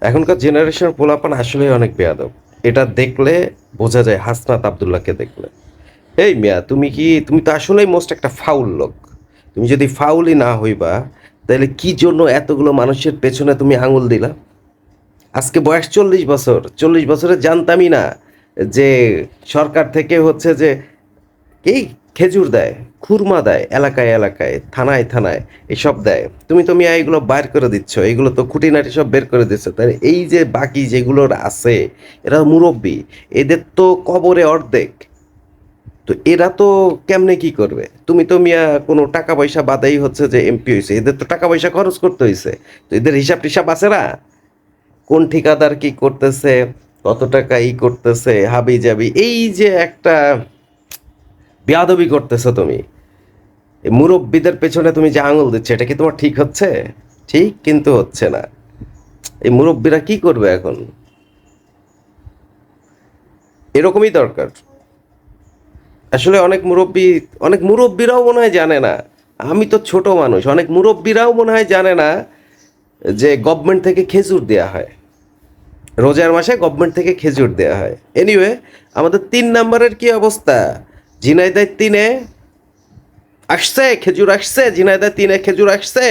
এখনকার জেনারেশন পোলাপান আসলে অনেক বেয়াদব। এটা দেখলে বোঝা যায় হাসনাত আবদুল্লাহকে দেখলে। এই মিয়া, তুমি তো আসলেই মোস্ট একটা ফাউল লোক। তুমি যদি ফাউলই না হইবা, তাহলে কি জন্য এতগুলো মানুষের পেছনে তুমি আঙুল দিলা? আজকে বয়স 40 বছর, 40 বছরে জানতামই না যে সরকার থেকে হচ্ছে যে এই খেজুর দেয়, খুরমা দেয়, এলাকায় এলাকায়, থানায় থানায় এসব দেয়। তুমি তো মিয়া এগুলো বাইর করে দিচ্ছ, এগুলো তো খুঁটিনাটি সব বের করে দিচ্ছ। তাই এই যে বাকি যেগুলোর আছে, এরা মুরব্বী, এদের তো কবরে অর্ধেক। তো এরা তো কেমনে কি করবে? তুমি তো মিয়া কোনো টাকা পয়সা বাদেই হচ্ছে যে এমপি হয়েছে, এদের তো টাকা পয়সা খরচ করতে হয়েছে। তো এদের হিসাব টিসাব আছে না? কোন ঠিকাদার কি করতেছে, কত টাকা ই করতেছে, হাবি জাবি, এই যে একটা বেয়াদবি করতেছো তুমি। এই মুরব্বীদের পেছনে তুমি যে আঙুল দিচ্ছ, এটা কি তোমার ঠিক হচ্ছে? ঠিক কিন্তু হচ্ছে না। এই মুরব্বীরা কি করবে এখন? এরকমই দরকার। আসলে অনেক মুরব্বীরাও মনে হয় জানে না। আমি তো ছোট মানুষ, অনেক মুরব্বীরাও মনে হয় জানে না যে গভর্নমেন্ট থেকে খেজুর দেওয়া হয়। রোজার মাসে গভর্নমেন্ট থেকে খেজুর দেওয়া হয়। এনিওয়ে, আমাদের 3 নম্বরের কি অবস্থা? ঝিনাইদহ 3-এ আসছে খেজুর, আসছে ঝিনাইদহ 3-এ খেজুর আসছে।